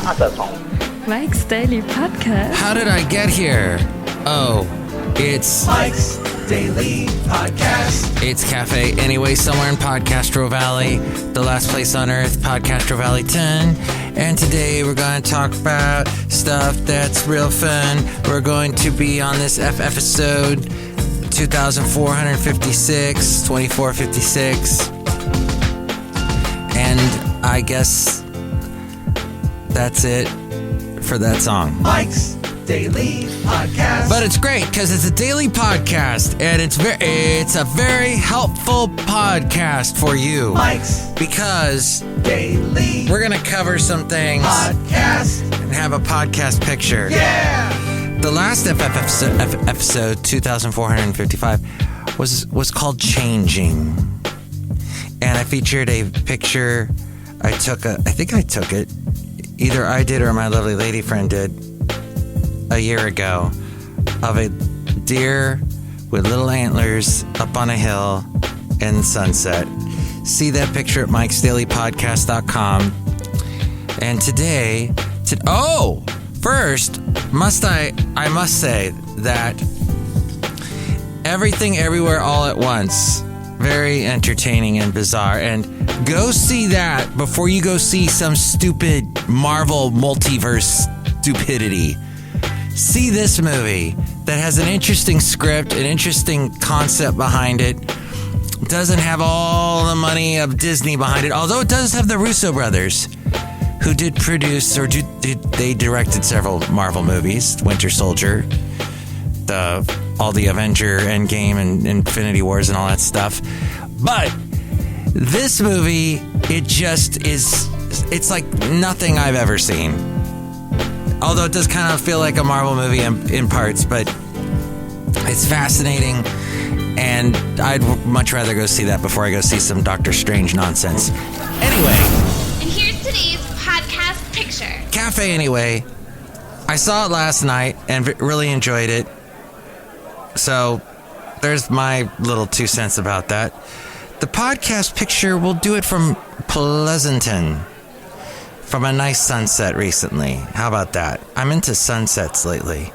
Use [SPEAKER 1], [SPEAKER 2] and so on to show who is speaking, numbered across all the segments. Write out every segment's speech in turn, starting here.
[SPEAKER 1] other song.
[SPEAKER 2] Mike's Daily Podcast.
[SPEAKER 3] How did I get here? Oh, it's
[SPEAKER 4] Mike's Daily Podcast.
[SPEAKER 3] It's Cafe Anyway, somewhere in Podcastro Valley, the last place on earth, Podcastro Valley 10. And today we're going to talk about stuff that's real fun. We're going to be on this episode 2456. And I guess that's it for that song.
[SPEAKER 4] Mike's Daily Podcast.
[SPEAKER 3] But it's great because it's a daily podcast and it's a very helpful podcast for you.
[SPEAKER 4] Mike's
[SPEAKER 3] because
[SPEAKER 4] Daily
[SPEAKER 3] we're going to cover some things
[SPEAKER 4] Podcast
[SPEAKER 3] and have a podcast picture.
[SPEAKER 4] Yeah.
[SPEAKER 3] The last episode 2455 was called Changing. And I featured a picture. I think I took it. Either I did or my lovely lady friend did a year ago of a deer with little antlers up on a hill in sunset. See that picture at MikesDailyPodcast.com. And today, first, I must say that Everything Everywhere All at Once, very entertaining and bizarre. And go see that before you go see some stupid Marvel multiverse stupidity. See this movie that has an interesting script, an interesting concept behind it. Doesn't have all the money of Disney behind it, although it does have the Russo brothers, who did produce they directed several Marvel movies, Winter Soldier, all the Avenger Endgame and Infinity Wars and all that stuff. But this movie, it's like nothing I've ever seen. Although it does kind of feel like a Marvel movie in parts, but it's fascinating, and I'd much rather go see that before I go see some Doctor Strange nonsense. Anyway.
[SPEAKER 5] And here's today's podcast picture.
[SPEAKER 3] Cafe Anyway. I saw it last night and really enjoyed it. So there's my little 2 cents about that. The podcast picture, we'll do it from Pleasanton. From a nice sunset recently. How about that? I'm into sunsets lately.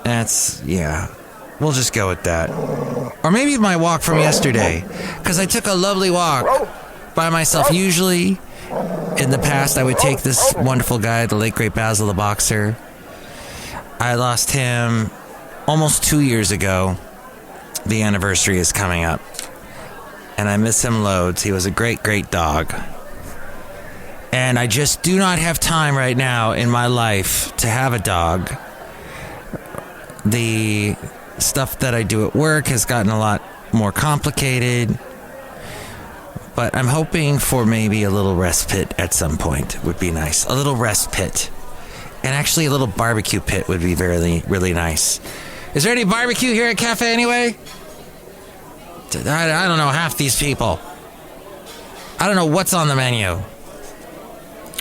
[SPEAKER 3] We'll just go with that. Or maybe my walk from yesterday. Because I took a lovely walk by myself. Usually, in the past, I would take this wonderful guy, the late great Basil the Boxer. I lost him almost 2 years ago. The anniversary is coming up. And I miss him loads. He was a great, great dog. And I just do not have time right now in my life to have a dog. The stuff that I do at work has gotten a lot more complicated. But I'm hoping for maybe a little respite at some point would be nice. A little respite. And actually a little barbecue pit would be really, really nice. Is there any barbecue here at Cafe Anyway? I don't know half these people. I don't know what's on the menu.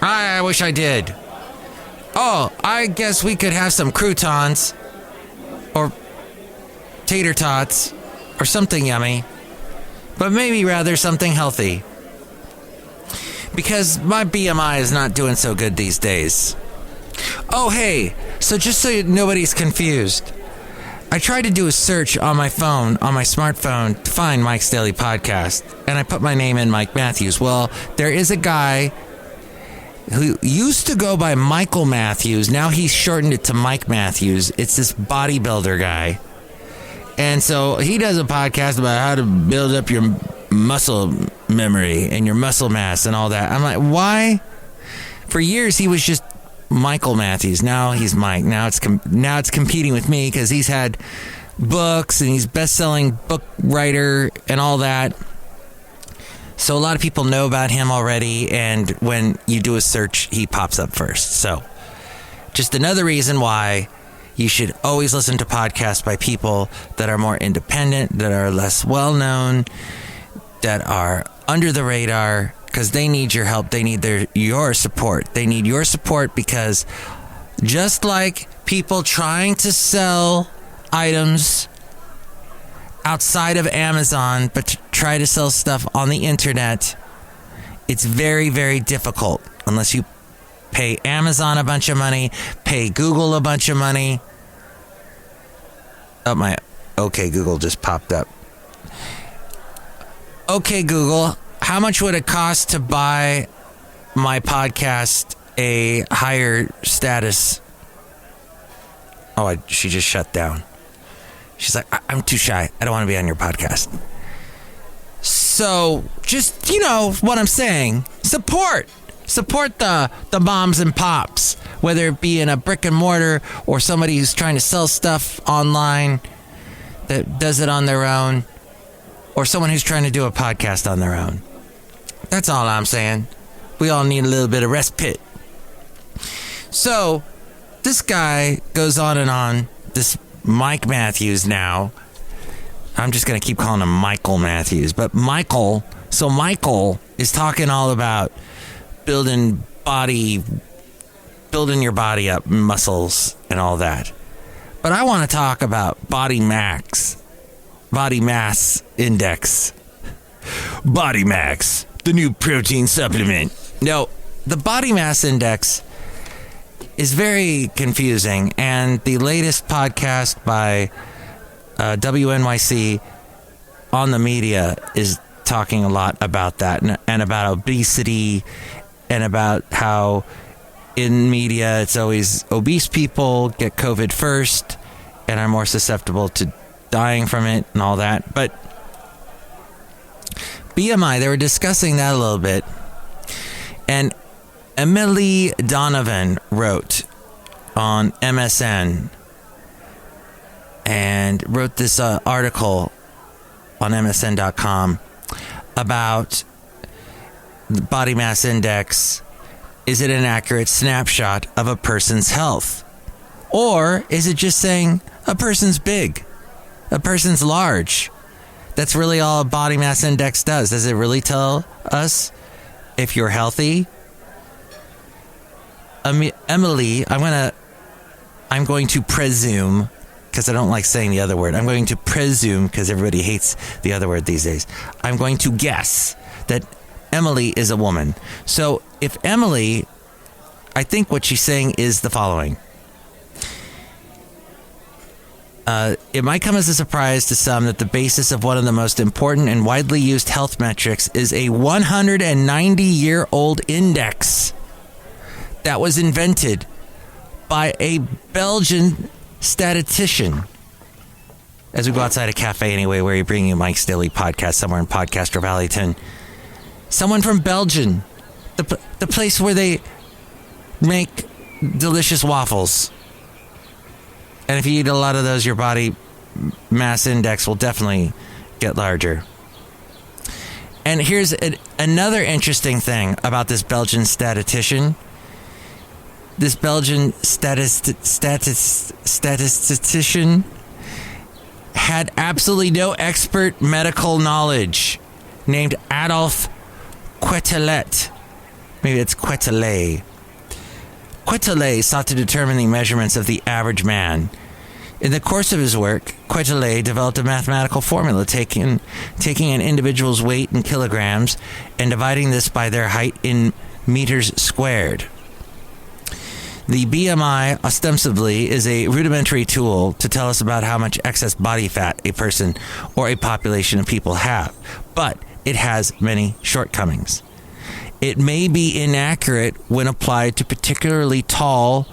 [SPEAKER 3] I wish I did. Oh, I guess we could have some croutons. Or tater tots. Or something yummy. But maybe rather something healthy. Because my BMI is not doing so good these days. Oh, hey. So just so nobody's confused. I tried to do a search on my phone, on my smartphone, to find Mike's Daily Podcast. And I put my name in, Mike Matthews. Well, there is a guy who used to go by Michael Matthews. Now he's shortened it to Mike Matthews. It's this bodybuilder guy. And so he does a podcast about how to build up your muscle memory and your muscle mass and all that. I'm like, why? For years, he was just Michael Matthews. Now he's Mike. Now it's competing with me because he's had books and he's best-selling book writer and all that. So a lot of people know about him already, and when you do a search, he pops up first. So just another reason why you should always listen to podcasts by people that are more independent, that are less well-known, that are under the radar, because they need your help. They need your support. They need your support because just like people trying to sell items outside of Amazon, but to try to sell stuff on the internet, it's very, very difficult unless you pay Amazon a bunch of money, pay Google a bunch of money. Oh, my OK Google just popped up. OK Google, how much would it cost to buy my podcast a higher status? Oh, she just shut down. She's like, I'm too shy. I don't want to be on your podcast. So, just, what I'm saying. Support the moms and pops, whether it be in a brick and mortar or somebody who's trying to sell stuff online that does it on their own, or someone who's trying to do a podcast on their own. That's all I'm saying. We all need a little bit of respite. So, this guy goes on and on, this Mike Matthews now. I'm just going to keep calling him Michael Matthews. But Michael is talking all about building your body up, muscles and all that. But I want to talk about body mass index. Body Max, the new protein supplement. No, the body mass index is very confusing, and the latest podcast by WNYC on the media is talking a lot about that, and about obesity, and about how in media it's always obese people get COVID first and are more susceptible to dying from it and all that. But BMI, they were discussing that a little bit, and Emily Donovan wrote on MSN and wrote this article on MSN.com about the body mass index. Is it an accurate snapshot of a person's health? Or is it just saying a person's big, a person's large? That's really all a body mass index does. Does it really tell us if you're healthy? Emily, I'm going to presume, because I don't like saying the other word. I'm going to presume, because everybody hates the other word these days. I'm going to guess that Emily is a woman. So if Emily, I think what she's saying is the following. It might come as a surprise to some that the basis of one of the most important and widely used health metrics is a 190-year-old index that was invented by a Belgian statistician. As we go outside a cafe anyway, where you bring you Mike's Daily Podcast somewhere in Podcaster Valleyton. Someone from Belgium, the place where they make delicious waffles. And if you eat a lot of those, your body mass index will definitely get larger. And here's another interesting thing about this Belgian statistician. This Belgian statistician had absolutely no expert medical knowledge, named Adolphe Quetelet. Maybe it's Quetelet. Quetelet sought to determine the measurements of the average man. In the course of his work, Quetelet developed a mathematical formula taking an individual's weight in kilograms and dividing this by their height in meters squared. The BMI, ostensibly, is a rudimentary tool to tell us about how much excess body fat a person or a population of people have, but it has many shortcomings. It may be inaccurate when applied to particularly tall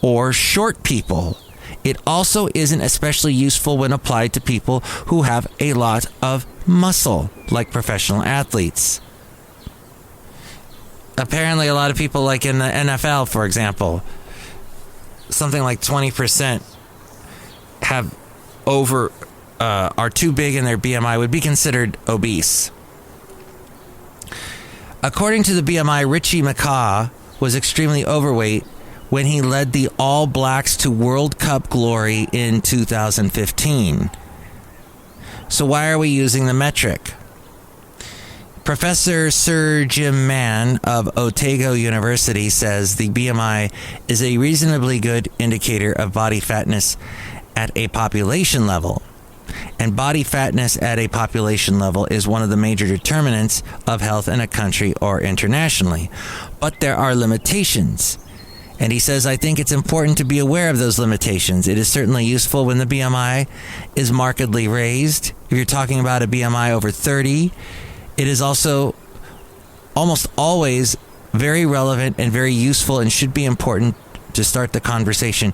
[SPEAKER 3] or short people. It also isn't especially useful when applied to people who have a lot of muscle, like professional athletes. Apparently, a lot of people, like in the NFL, for example, something like 20% are too big in their BMI, would be considered obese. According to the BMI, Richie McCaw was extremely overweight when he led the All Blacks to World Cup glory in 2015. So why are we using the metric? Professor Sir Jim Mann of Otago University says the BMI is a reasonably good indicator of body fatness at a population level. And body fatness at a population level is one of the major determinants of health in a country or internationally. But there are limitations. And he says, I think it's important to be aware of those limitations. It is certainly useful when the BMI is markedly raised. If you're talking about a BMI over 30, it is also almost always very relevant and very useful and should be important to start the conversation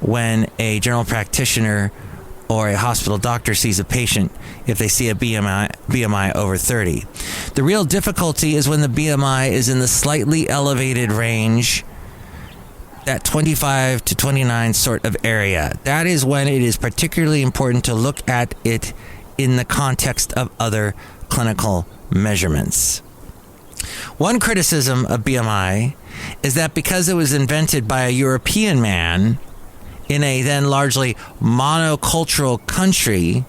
[SPEAKER 3] when a general practitioner or a hospital doctor sees a patient if they see a BMI over 30. The real difficulty is when the BMI is in the slightly elevated range, that 25 to 29 sort of area. That is when it is particularly important to look at it in the context of other clinical measurements. One criticism of BMI is that because it was invented by a European man in a then largely monocultural country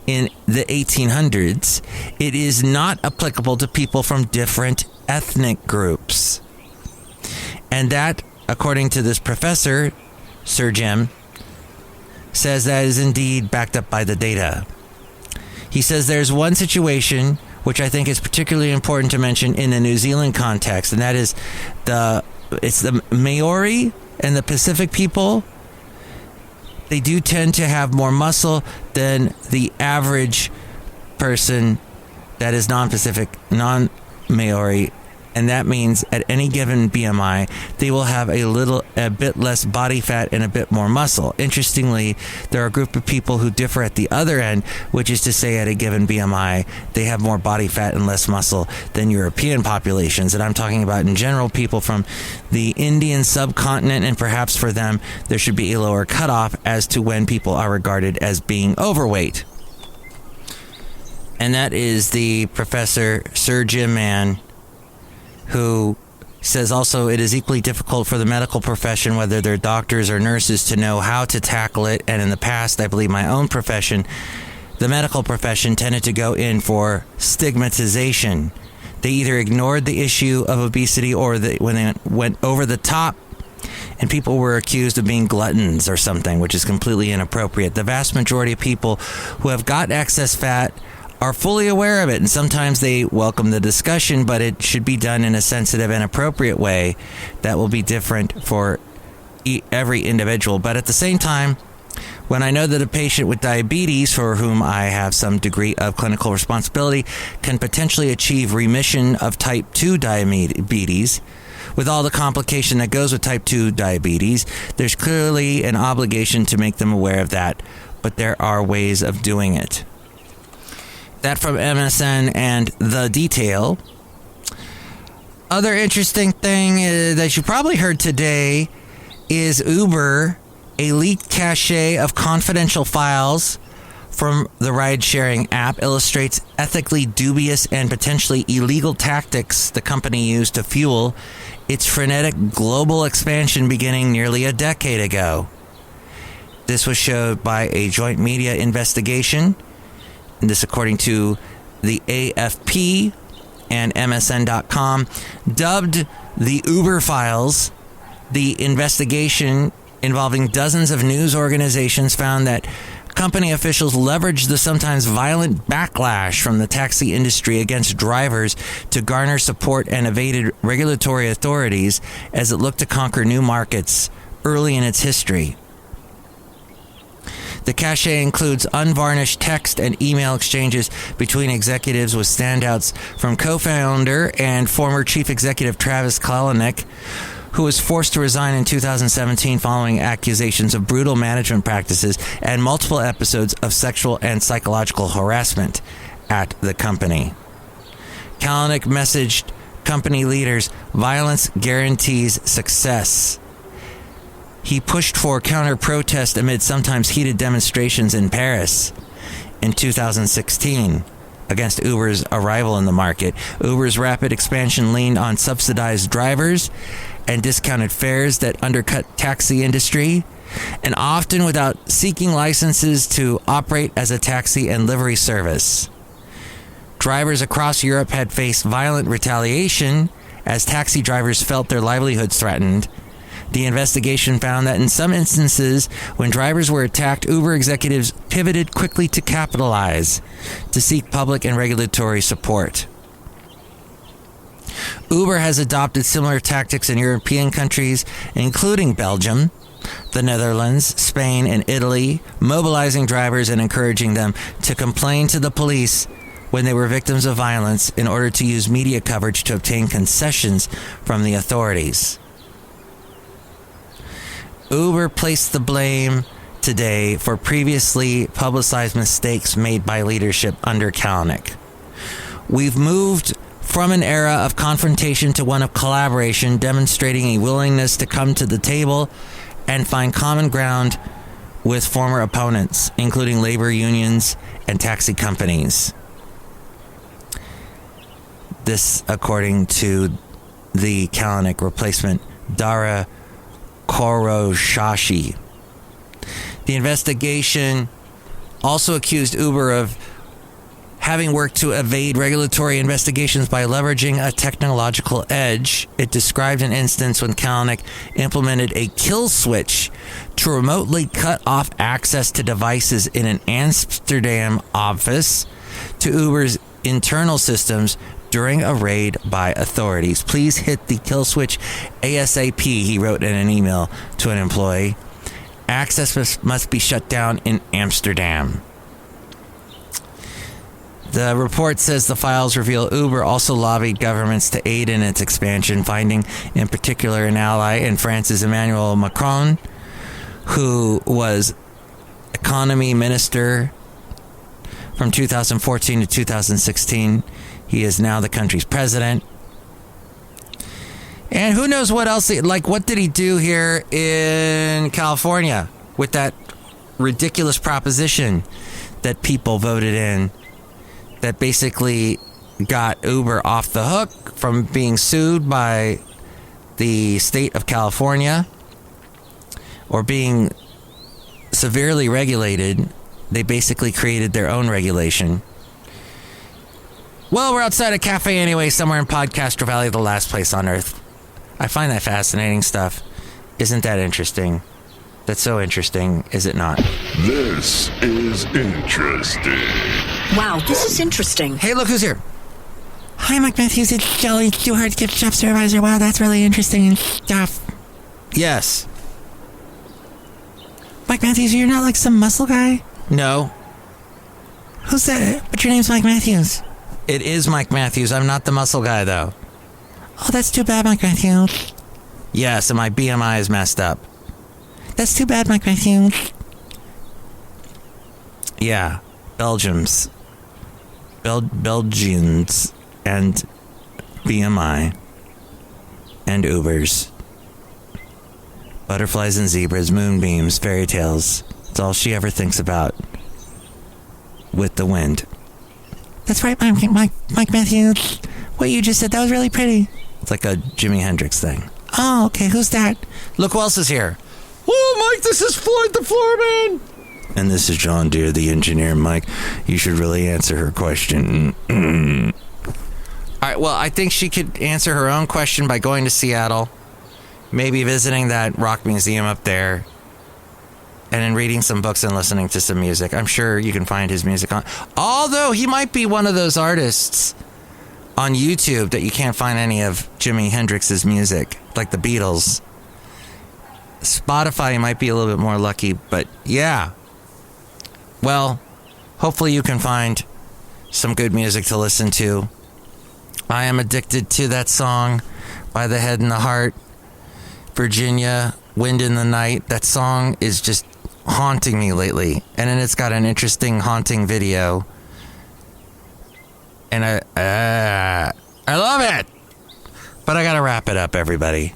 [SPEAKER 3] in the 1800s, it is not applicable to people from different ethnic groups. And that, according to this professor, Sir Jim, says that is indeed backed up by the data. He says there's one situation which I think is particularly important to mention in the New Zealand context, and that is it's the Maori and the Pacific people. They do tend to have more muscle than the average person that is non-Pacific, non-Maori. And that means at any given BMI, they will have a bit less body fat and a bit more muscle. Interestingly, there are a group of people who differ at the other end, which is to say at a given BMI, they have more body fat and less muscle than European populations. And I'm talking about in general people from the Indian subcontinent, and perhaps for them, there should be a lower cutoff as to when people are regarded as being overweight. And that is the Professor Sir Jim Mann, who says also it is equally difficult for the medical profession, whether they're doctors or nurses, to know how to tackle it. And in the past, I believe my own profession, the medical profession tended to go in for stigmatization. They either ignored the issue of obesity or when they went over the top and people were accused of being gluttons or something, which is completely inappropriate. The vast majority of people who have got excess fat are fully aware of it, and sometimes they welcome the discussion, but it should be done in a sensitive and appropriate way that will be different for every individual. But at the same time, when I know that a patient with diabetes, for whom I have some degree of clinical responsibility, can potentially achieve remission of type 2 diabetes, with all the complication that goes with type 2 diabetes, there's clearly an obligation to make them aware of that, but there are ways of doing it. That from MSN and The Detail. Other interesting thing that you probably heard today is Uber, a leaked cache of confidential files from the ride-sharing app, illustrates ethically dubious and potentially illegal tactics the company used to fuel its frenetic global expansion beginning nearly a decade ago. This was showed by a joint media investigation. This, according to the AFP and MSN.com, dubbed the Uber Files. The investigation, involving dozens of news organizations, found that company officials leveraged the sometimes violent backlash from the taxi industry against drivers to garner support and evaded regulatory authorities as it looked to conquer new markets early in its history. The cache includes unvarnished text and email exchanges between executives, with standouts from co-founder and former chief executive Travis Kalanick, who was forced to resign in 2017 following accusations of brutal management practices and multiple episodes of sexual and psychological harassment at the company. Kalanick messaged company leaders, "Violence guarantees success." He pushed for counter-protest amid sometimes heated demonstrations in Paris in 2016 against Uber's arrival in the market. Uber's rapid expansion leaned on subsidized drivers and discounted fares that undercut taxi industry, and often without seeking licenses to operate as a taxi and livery service. Drivers across Europe had faced violent retaliation as taxi drivers felt their livelihoods threatened. The investigation found that in some instances, when drivers were attacked, Uber executives pivoted quickly to capitalize, to seek public and regulatory support. Uber has adopted similar tactics in European countries, including Belgium, the Netherlands, Spain, and Italy, mobilizing drivers and encouraging them to complain to the police when they were victims of violence in order to use media coverage to obtain concessions from the authorities. Uber placed the blame today for previously publicized mistakes made by leadership under Kalanick. We've moved from an era of confrontation to one of collaboration, demonstrating a willingness to come to the table and find common ground with former opponents, including labor unions and taxi companies. This, according to the Kalanick replacement, Dara Khoroshashi. The investigation also accused Uber of having worked to evade regulatory investigations by leveraging a technological edge. It described an instance when Kalanick implemented a kill switch to remotely cut off access to devices in an Amsterdam office to Uber's internal systems during a raid by authorities. Please hit the kill switch ASAP, he wrote in an email to an employee. Access must be shut down in Amsterdam. The report says the files reveal Uber also lobbied governments to aid in its expansion, finding in particular an ally in France's Emmanuel Macron, who was economy minister from 2014 to 2016. He is now the country's president. And who knows what else, what did he do here in California with that ridiculous proposition that people voted in that basically got Uber off the hook from being sued by the state of California or being severely regulated. They basically created their own regulation. Well, we're outside a cafe anyway, somewhere in Podcaster Valley, the last place on earth. I find that fascinating stuff. Isn't that interesting? That's so interesting, is it not?
[SPEAKER 1] This is interesting.
[SPEAKER 6] Wow, this is interesting.
[SPEAKER 3] Hey, look who's here.
[SPEAKER 7] Hi, Mike Matthews. It's Chely Shoehart, gift shop supervisor. Wow, that's really interesting stuff.
[SPEAKER 3] Yes.
[SPEAKER 7] Mike Matthews, you're not like some muscle guy?
[SPEAKER 3] No.
[SPEAKER 7] Who's that? But your name's Mike Matthews.
[SPEAKER 3] It is Mike Matthews. I'm not the muscle guy, though.
[SPEAKER 7] Oh, that's too bad, Mike Matthews.
[SPEAKER 3] Yes, and my BMI is messed up.
[SPEAKER 7] That's too bad, Mike Matthews.
[SPEAKER 3] Yeah. Belgians and BMI and Ubers. Butterflies and zebras, moonbeams, fairy tales. It's all she ever thinks about with the wind.
[SPEAKER 7] That's right, Mike Matthews. What you just said, that was really pretty.
[SPEAKER 3] It's like a Jimi Hendrix thing.
[SPEAKER 7] Oh, okay, who's that?
[SPEAKER 3] Look who else is here.
[SPEAKER 1] Oh, Mike, this is Floyd the Floorman.
[SPEAKER 3] And this is John Deere, the engineer. Mike, you should really answer her question. All right, well, I think she could answer her own question by going to Seattle, maybe visiting that rock museum up there, and then reading some books and listening to some music. I'm sure you can find his music on. Although he might be one of those artists on YouTube that you can't find any of Jimi Hendrix's music, like the Beatles. Spotify might be a little bit more lucky, but yeah. Well, hopefully you can find some good music to listen to. I am addicted to that song by The Head and the Heart, Virginia, Wind in the Night. That song is just haunting me lately. And then it's got an interesting haunting video. And I love it. But I got to wrap it up, everybody.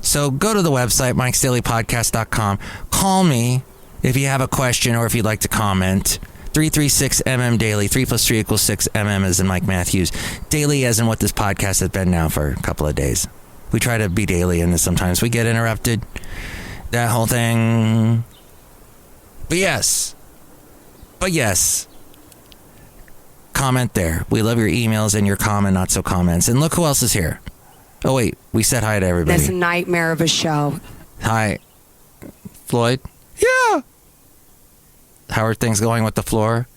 [SPEAKER 3] So go to the website, MikesDailyPodcast.com. Call me if you have a question or if you'd like to comment. 336-MM Daily. 3 + 3 = 6. MM as in Mike Matthews. Daily as in what this podcast has been now for a couple of days. We try to be daily and sometimes we get interrupted. That whole thing. But yes. Comment there. We love your emails and your comment, not so comments. And look who else is here. Oh, wait. We said hi to everybody.
[SPEAKER 6] That's a nightmare of a show.
[SPEAKER 3] Hi. Floyd?
[SPEAKER 1] Yeah.
[SPEAKER 3] How are things going with the floor?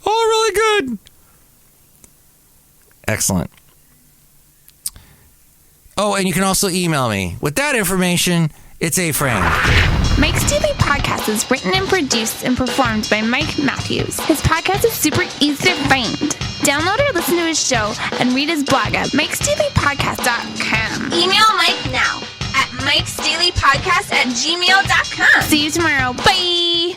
[SPEAKER 1] Oh, really good.
[SPEAKER 3] Excellent. Oh, and you can also email me. With that information, it's A-Frame.
[SPEAKER 5] Mike's Daily Podcast is written and produced and performed by Mike Matthews. His podcast is super easy to find. Download or listen to his show and read his blog at MikesDailyPodcast.com. Email Mike now at MikesDailyPodcast@gmail.com. See you tomorrow. Bye!